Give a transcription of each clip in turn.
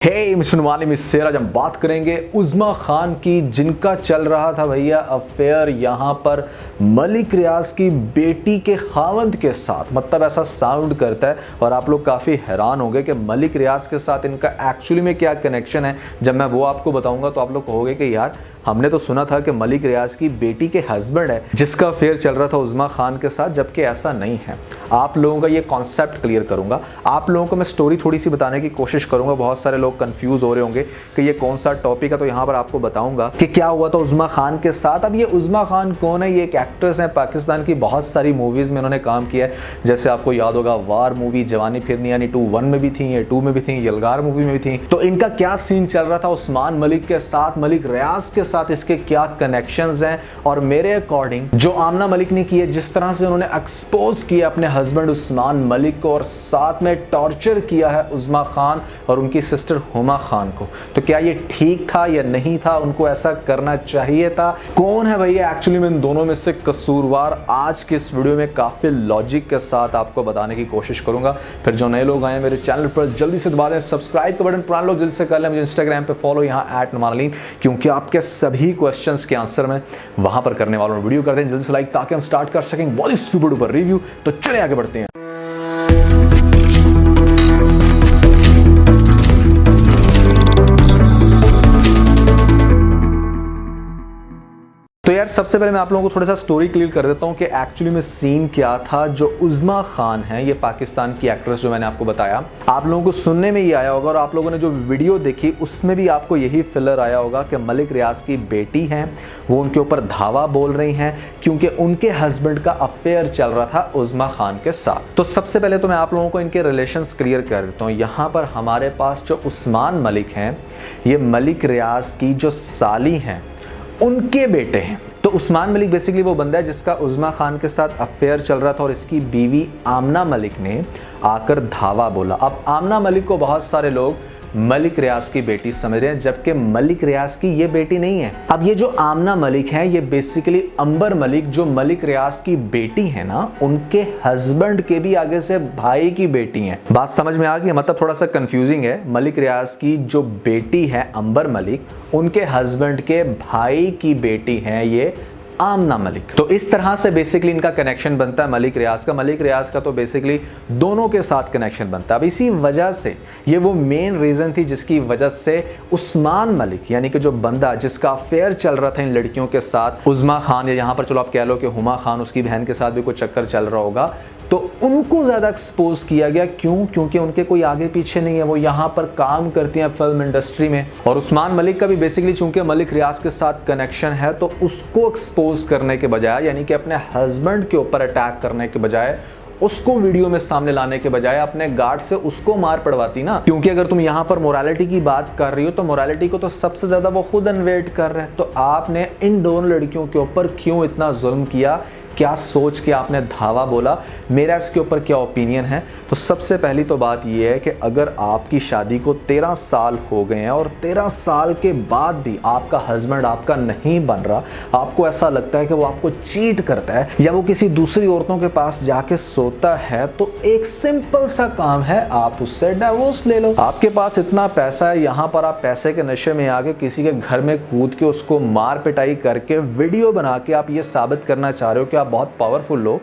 हे mission वाले मिस्सेर, आज हम बात करेंगे उज़्मा खान की, जिनका चल रहा था भैया अफेयर यहाँ पर मलिक रियाज की बेटी के खावंद के साथ। मतलब ऐसा साउंड करता है और आप लोग काफ़ी हैरान होंगे कि मलिक रियाज के साथ इनका एक्चुअली में क्या कनेक्शन है। जब मैं वो आपको बताऊंगा तो आप लोग कहोगे कि यार हमने तो सुना था कि मलिक रियाज की बेटी के हस्बैंड है जिसका अफेयर चल रहा था उज़्मा खान के साथ, जबकि ऐसा नहीं है। आप लोगों का ये कॉन्सेप्ट क्लियर करूंगा, आप लोगों को मैं स्टोरी थोड़ी सी बताने की कोशिश करूंगा। बहुत सारे लोग कंफ्यूज हो रहे होंगे कि ये कौन सा टॉपिक है, तो यहाँ पर आपको बताऊंगा कि क्या हुआ था उज़्मा खान के साथ। अब ये उज़्मा खान कौन है? ये एक एक्ट्रेस है, पाकिस्तान की बहुत सारी मूवीज में उन्होंने काम किया है। जैसे आपको याद होगा वार मूवी, जवानी फिरनी यानी 2 में भी थी, ये 2 में भी थी, यलगार मूवी में भी थी। तो इनका क्या सीन चल रहा था उस्मान मलिक के साथ, मलिक रियाज के साथ, इसके क्या कनेक्शंस हैं। और मेरे अकॉर्डिंग जो आमना मलिक ने किया, जिस तरह से उन्होंने एक्सपोज किया अपने हस्बैंड उस्मान मलिक को और साथ में टॉर्चर किया है उज़्मा खान और उनकी सिस्टर हुमा खान को, तो क्या ये ठीक था या नहीं था? उनको ऐसा करना चाहिए था? कौन है भैया एक्चुअली में इन दोनों में से कसूरवार? आज के इस वीडियो में काफी लॉजिक के साथ आपको बताने की कोशिश करूंगा। फिर जो नए लोग आए मेरे चैनल पर जल्दी से दबा दें सब्सक्राइब का बटन, पुराने लोग जल्दी से कर लें मुझे इंस्टाग्राम पे फॉलो, यहाँ @नमालीन, क्योंकि आपके सभी क्वेश्चंस के आंसर मैं वहां पर करने वाला हूं। वीडियो करते हैं जल्दी से लाइक ताकि हम स्टार्ट कर सकें बहुत ही सुपर डुपर रिव्यू। तो चले आगे बढ़ते हैं। तो यार सबसे पहले मैं आप लोगों को थोड़ा सा स्टोरी क्लियर कर देता हूं कि एक्चुअली में सीन क्या था। जो उज़्मा खान है, ये पाकिस्तान की एक्ट्रेस जो मैंने आपको बताया, आप लोगों को सुनने में ये आया होगा और आप लोगों ने जो वीडियो देखी उसमें भी आपको यही फिलर आया होगा कि मलिक रियाज की बेटी हैं, वो उनके ऊपर धावा बोल रही हैं क्योंकि उनके हस्बैंड का अफेयर चल रहा था उज़्मा खान के साथ। तो सबसे पहले तो मैं आप लोगों को इनके रिलेशंस क्लियर कर देता हूँ। यहाँ पर हमारे पास जो उस्मान मलिक हैं, ये मलिक रियाज की जो साली हैं उनके बेटे हैं। तो उस्मान मलिक बेसिकली वो बंदा है जिसका उज़्मा खान के साथ अफेयर चल रहा था और इसकी बीवी आमना मलिक ने आकर धावा बोला। अब आमना मलिक को बहुत सारे लोग मलिक रियाज की बेटी समझ रहे हैं, जबकि मलिक रियाज की ये बेटी नहीं है। अब ये जो आमना मलिक है, ये बेसिकली अंबर मलिक जो मलिक रियाज की बेटी है ना, उनके हस्बैंड के भी आगे से भाई की बेटी है। बात समझ में आ गई? मतलब थोड़ा सा कंफ्यूजिंग है। मलिक रियाज की जो बेटी है अंबर मलिक, उनके हस्बैंड के भाई की बेटी है ये आमना मलिक। तो इस तरह से बेसिकली इनका कनेक्शन बनता है मलिक रियाज का। मलिक रियाज का तो बेसिकली दोनों के साथ कनेक्शन बनता है। अब इसी वजह से ये वो मेन रीजन थी जिसकी वजह से उस्मान मलिक यानी कि जो बंदा जिसका अफेयर चल रहा था इन लड़कियों के साथ, उज़्मा खान या यहाँ पर चलो आप कह लो कि हुमा खान, उसकी बहन के साथ भी कोई चक्कर चल रहा होगा, तो उनको ज़्यादा एक्सपोज किया गया। क्यों? क्योंकि उनके कोई आगे पीछे नहीं है, वो यहाँ पर काम करती हैं फिल्म इंडस्ट्री में। और उस्मान मलिक का भी बेसिकली चूंकि मलिक रियाज के साथ कनेक्शन है, तो उसको एक्सपोज करने के बजाय, यानी कि अपने हस्बैंड के ऊपर अटैक करने के बजाय, उसको वीडियो में सामने लाने के बजाय अपने गार्ड से उसको मार पड़वाती ना। क्योंकि अगर तुम यहाँ पर मोरालिटी की बात कर रही हो तो मोरालिटी को तो सबसे ज्यादा वो खुद अनवेट कर रहे हैं। तो आपने इन दोनों लड़कियों के ऊपर क्यों इतना जुल्म किया? क्या सोच के आपने धावा बोला? मेरा इसके ऊपर क्या ओपिनियन है? तो सबसे पहली तो बात यह है कि अगर आपकी शादी को 13 साल हो गए हैं और 13 साल के बाद भी आपका हस्बैंड आपका नहीं बन रहा, आपको ऐसा लगता है कि वो आपको चीट करता है या वो किसी दूसरी औरतों के पास जाके सोता है, तो एक सिंपल सा काम है, आप उससे डिवोर्स ले लो। आपके पास इतना पैसा है, यहाँ पर आप पैसे के नशे में आके किसी के घर में कूद के उसको मार पिटाई करके वीडियो बना के आप ये साबित करना चाह रहे हो कि आप बहुत पावरफुल हो।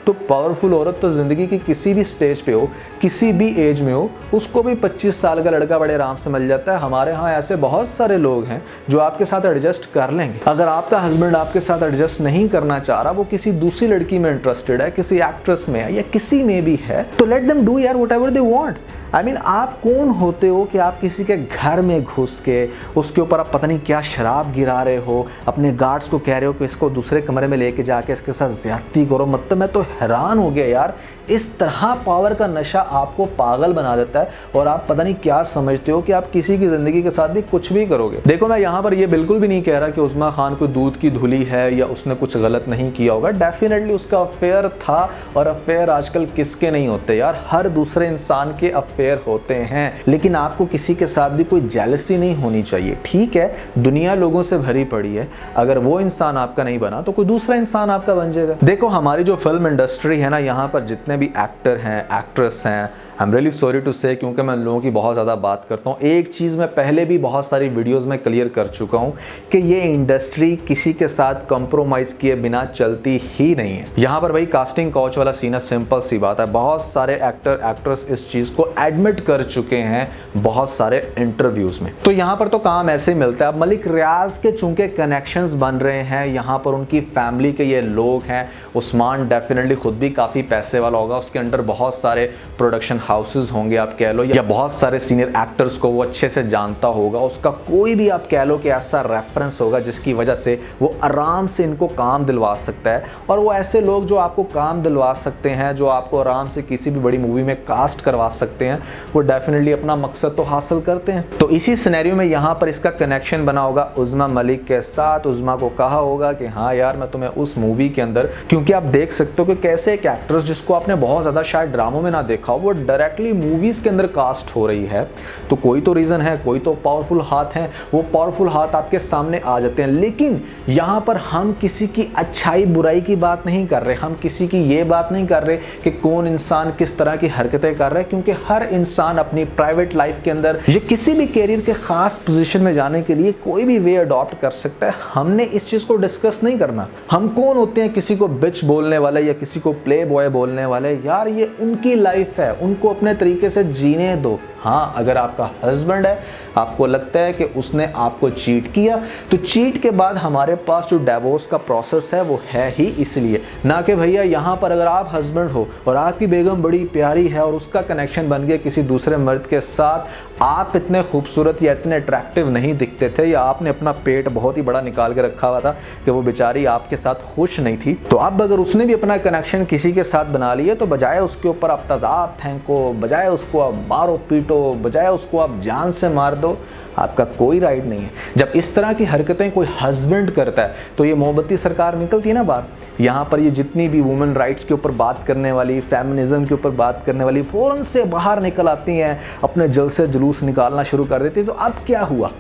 तो पावरफुल औरत तो जिंदगी की किसी भी स्टेज पे हो, किसी भी एज में हो, उसको भी 25 साल का लड़का बड़े आराम से मिल जाता है। हमारे यहाँ ऐसे बहुत सारे लोग हैं जो आपके साथ एडजस्ट कर लेंगे। अगर आपका हस्बैंड आपके साथ एडजस्ट नहीं करना चाह रहा, वो किसी दूसरी लड़की में इंटरेस्टेड है, किसी एक्ट्रेस में है या किसी में भी है, तो लेट देम डू यार whatever they want. I mean आप कौन होते हो कि आप किसी के घर में घुस के उसके ऊपर आप पता नहीं क्या शराब गिरा रहे हो, अपने गार्ड्स को कह रहे हो कि इसको दूसरे कमरे में लेके जाके इसके साथ ज्यादती करो। मतलब मैं तो हैरान हो गया यार, इस तरह पावर का नशा आपको पागल बना देता है और आप पता नहीं क्या समझते हो कि आप किसी की ज़िंदगी के साथ भी कुछ भी करोगे। देखो मैं यहाँ पर ये बिल्कुल भी नहीं कह रहा कि उज़्मा खान को दूध की धुली है या उसने कुछ गलत नहीं किया होगा। डेफिनेटली उसका अफेयर था और अफेयर आजकल किसके नहीं होते यार, हर दूसरे इंसान के अफेयर होते हैं। लेकिन आपको किसी के साथ भी कोई जेलसी नहीं होनी चाहिए। ठीक है, दुनिया लोगों से भरी पड़ी है, अगर वो इंसान आपका नहीं बना तो कोई दूसरा इंसान आपका बन जाएगा। देखो हमारी जो फिल्म इंडस्ट्री है ना, यहाँ पर जितने भी एक्टर हैं, एक्ट्रेस हैं, I am really sorry to say, क्योंकि मैं लोगों की बहुत ज़्यादा बात करता हूँ। एक चीज़ मैं पहले भी बहुत सारी वीडियोज़ में क्लियर कर चुका हूँ कि ये इंडस्ट्री किसी के साथ कंप्रोमाइज़ किए बिना चलती ही नहीं है। यहाँ पर भाई कास्टिंग काउच वाला सीन है, सिंपल सी बात है। बहुत सारे एक्टर एक्ट्रेस इस चीज़ को एडमिट कर चुके हैं बहुत सारे इंटरव्यूज़ में। तो यहाँ पर तो काम ऐसे ही मिलता है। अब मलिक रियाज के चूंकि कनेक्शंस बन रहे हैं, यहाँ पर उनकी फैमिली के ये लोग हैं। उस्मान डेफिनेटली खुद भी काफ़ी पैसे वाला होगा, उसके अंडर बहुत सारे प्रोडक्शन हाउसेस होंगे आप कह लो, या बहुत सारे सीनियर एक्टर्स को वो अच्छे से जानता होगा। उसका कोई भी आप कह लो कि ऐसा रेफरेंस होगा जिसकी वजह से वो आराम से इनको काम दिलवा सकता है। और वो ऐसे लोग जो आपको काम दिलवा सकते हैं, जो आपको आराम से किसी भी बड़ी मूवी में कास्ट करवा सकते हैं, वो डेफिनेटली अपना मकसद तो हासिल करते हैं। तो इसी सिनेरियो में यहाँ पर इसका कनेक्शन बना होगा उज़्मा मलिक के साथ। उज़्मा को कहा होगा कि हाँ यार मैं तुम्हें उस मूवी के अंदर, क्योंकि आप देख सकते हो कि कैसे एक एक्ट्रेस जिसको आपने बहुत ज़्यादा शायद ड्रामों में ना देखा हो, वो डायरेक्टली मूवीज़ के अंदर कास्ट हो रही है। तो कोई तो रीज़न है, कोई तो पावरफुल हाथ हैं, वो पावरफुल हाथ आपके सामने आ जाते हैं। लेकिन यहाँ पर हम किसी की अच्छाई बुराई की बात नहीं कर रहे, हम किसी की ये बात नहीं कर रहे कि कौन इंसान किस तरह की हरकतें कर रहा है, क्योंकि हर इंसान अपनी प्राइवेट लाइफ के अंदर या किसी भी कैरियर के खास पोजीशन में जाने के लिए कोई भी वे अडॉप्ट कर सकता है। हमने इस चीज़ को डिस्कस नहीं करना। हम कौन होते हैं किसी को बिच बोलने वाले या किसी को प्ले बॉय बोलने वाले? यार ये उनकी लाइफ है, उनको अपने तरीके से जीने दो। हाँ, अगर आपका हस्बैंड है, आपको लगता है कि उसने आपको चीट किया, तो चीट के बाद हमारे पास जो डिवोर्स का प्रोसेस है वो है ही इसलिए, ना कि भैया यहाँ पर अगर आप हस्बैंड हो और आपकी बेगम बड़ी प्यारी है और उसका कनेक्शन बन गया किसी दूसरे मर्द के साथ, आप इतने खूबसूरत या इतने अट्रैक्टिव नहीं दिखते थे, या आपने अपना पेट बहुत ही बड़ा निकाल के रखा हुआ था कि वो बेचारी आपके साथ खुश नहीं थी, तो अब अगर उसने भी अपना कनेक्शन किसी के साथ बना लिया, तो बजाय उसके ऊपर आप तेजाब फेंको, बजाय उसको आप मारो पीटो, बजाय उसको आप जान से मार दो, आपका कोई राइट नहीं है। जब इस तरह की हरकतें कोई हस्बैंड करता है तो ये मोहब्बती सरकार निकलती है ना बाहर। यहाँ पर ये जितनी भी वुमेन राइट्स के ऊपर बात करने वाली, फेमिनिज्म के ऊपर बात करने वाली, फ़ौरन से बाहर निकल आती हैं, अपने जलसे जुलूस निकालना शुरू कर देती है। तो अब क्या हुआ?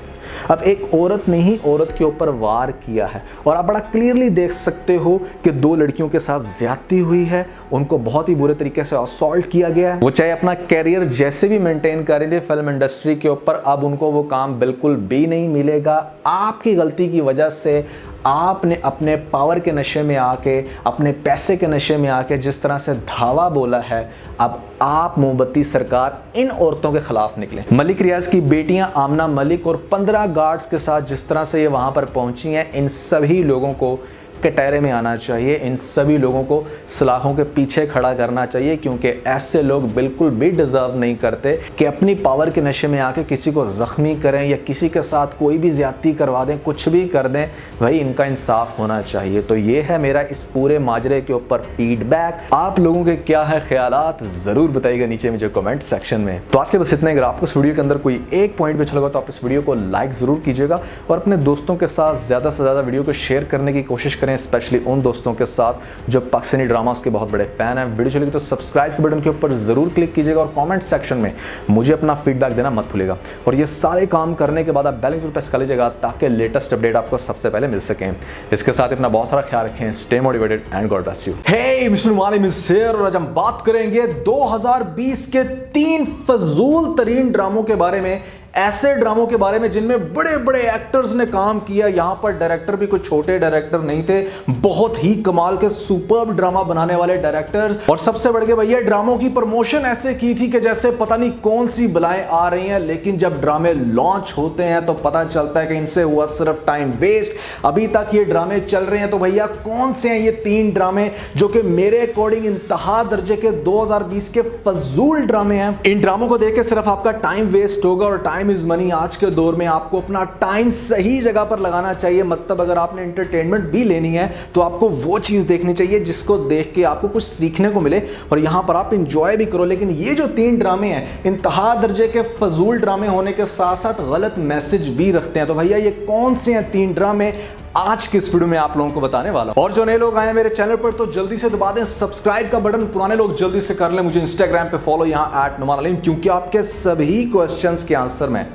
अब एक औरत ने ही औरत के ऊपर वार किया है, और आप बड़ा क्लियरली देख सकते हो कि दो लड़कियों के साथ ज्यादती हुई है, उनको बहुत ही बुरे तरीके से असॉल्ट किया गया है। वो चाहे अपना कैरियर जैसे भी मेंटेन कर रहे थे फिल्म इंडस्ट्री के ऊपर, अब उनको वो काम बिल्कुल भी नहीं मिलेगा। आपकी गलती की वजह से आपने अपने पावर के नशे में आके, अपने पैसे के नशे में आके जिस तरह से धावा बोला है, अब आप मोमबत्ती सरकार इन औरतों के खिलाफ निकले। मलिक रियाज की बेटियां आमना मलिक और 15 गार्ड्स के साथ जिस तरह से ये वहां पर पहुंची हैं, इन सभी लोगों को कटहरे में आना चाहिए। इन सभी लोगों को सलाखों के पीछे खड़ा करना चाहिए, क्योंकि ऐसे लोग बिल्कुल भी डिजर्व नहीं करते कि अपनी पावर के नशे में आके किसी को जख्मी करें या किसी के साथ कोई भी ज्यादती करवा दें, कुछ भी कर दें। भाई इनका इंसाफ होना चाहिए। तो ये है मेरा इस पूरे माजरे के ऊपर फीडबैक। आप लोगों के क्या है ख्यालात, जरूर बताइएगा नीचे मुझे कमेंट सेक्शन में। तो आज के बस इतना ही। अगर आपको इस वीडियो के अंदर कोई एक पॉइंट भी अच्छा लगा तो आप इस वीडियो को लाइक जरूर कीजिएगा और अपने दोस्तों के साथ ज्यादा से ज्यादा वीडियो को शेयर करने की कोशिश करें, स्पेशली उन दोस्तों के साथ जो पाकिस्तानी ड्रामास के बहुत बड़े फैन हैं। वीडियो चलेगी तो सब्सक्राइब के बटन के ऊपर जरूर क्लिक कीजिएगा और कमेंट सेक्शन में मुझे अपना फीडबैक देना मत भूलिएगा। और ये सारे काम करने के बाद आप बेल जरूर प्रेस कर लीजिएगा ताकि लेटेस्ट अपडेट आपको सबसे पहले मिल सकें। इसके साथ अपना बहुत सारा ख्याल रखें। Stay motivated and God bless you. Hey mister Malim is here और आज हम बात करेंगे 2020 के 3 फजूल तरीन ड्रामों के बारे में, ऐसे ड्रामों के बारे में जिनमें बड़े बड़े एक्टर्स ने काम किया। यहां पर डायरेक्टर भी कोई छोटे डायरेक्टर नहीं थे, बहुत ही कमाल के सुपर्ब ड्रामा बनाने वाले डायरेक्टर्स। और सबसे बढ़ के भैया ड्रामों की प्रमोशन ऐसे की थी कि जैसे पता नहीं कौन सी बलाएं आ रही हैं, लेकिन जब ड्रामे लॉन्च होते हैं तो पता चलता है कि इनसे हुआ सिर्फ टाइम वेस्ट। अभी तक ये ड्रामे चल रहे हैं। तो भैया कौन से हैं ये 3 ड्रामे जो कि मेरे अकॉर्डिंग इंतहा दर्जे के 2020 के फजूल ड्रामे हैं। इन ड्रामों को देख के सिर्फ आपका टाइम वेस्ट होगा, और टाइम इज मनी। आज के दौर में आपको अपना टाइम सही जगह पर लगाना चाहिए। मतलब अगर आपने एंटरटेनमेंट भी लेनी है तो आपको वो चीज देखनी चाहिए जिसको देख के आपको कुछ सीखने को मिले और यहां पर आप एंजॉय भी करो। लेकिन ये जो 3 ड्रामे हैं इंतहा दर्जे के फजूल ड्रामे होने के साथ साथ गलत मैसेज भी रखते हैं। तो भैया ये कौन से हैं 3 ड्रामे, आज की इस वीडियो में आप लोगों को बताने वाला हूं। और जो नए लोग आए हैं मेरे चैनल पर तो जल्दी से दबा दें सब्सक्राइब का बटन। पुराने लोग जल्दी से कर लें मुझे इंस्टाग्राम पे फॉलो, यहां @नुमान, क्योंकि आपके सभी क्वेश्चंस के आंसर मैं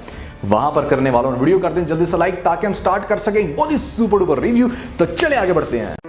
वहां पर करने वाला हूं। वीडियो करते हैं जल्दी से लाइक ताकि हम स्टार्ट कर सकें बहुत ही सुपर डुपर रिव्यू। तो चले आगे बढ़ते हैं।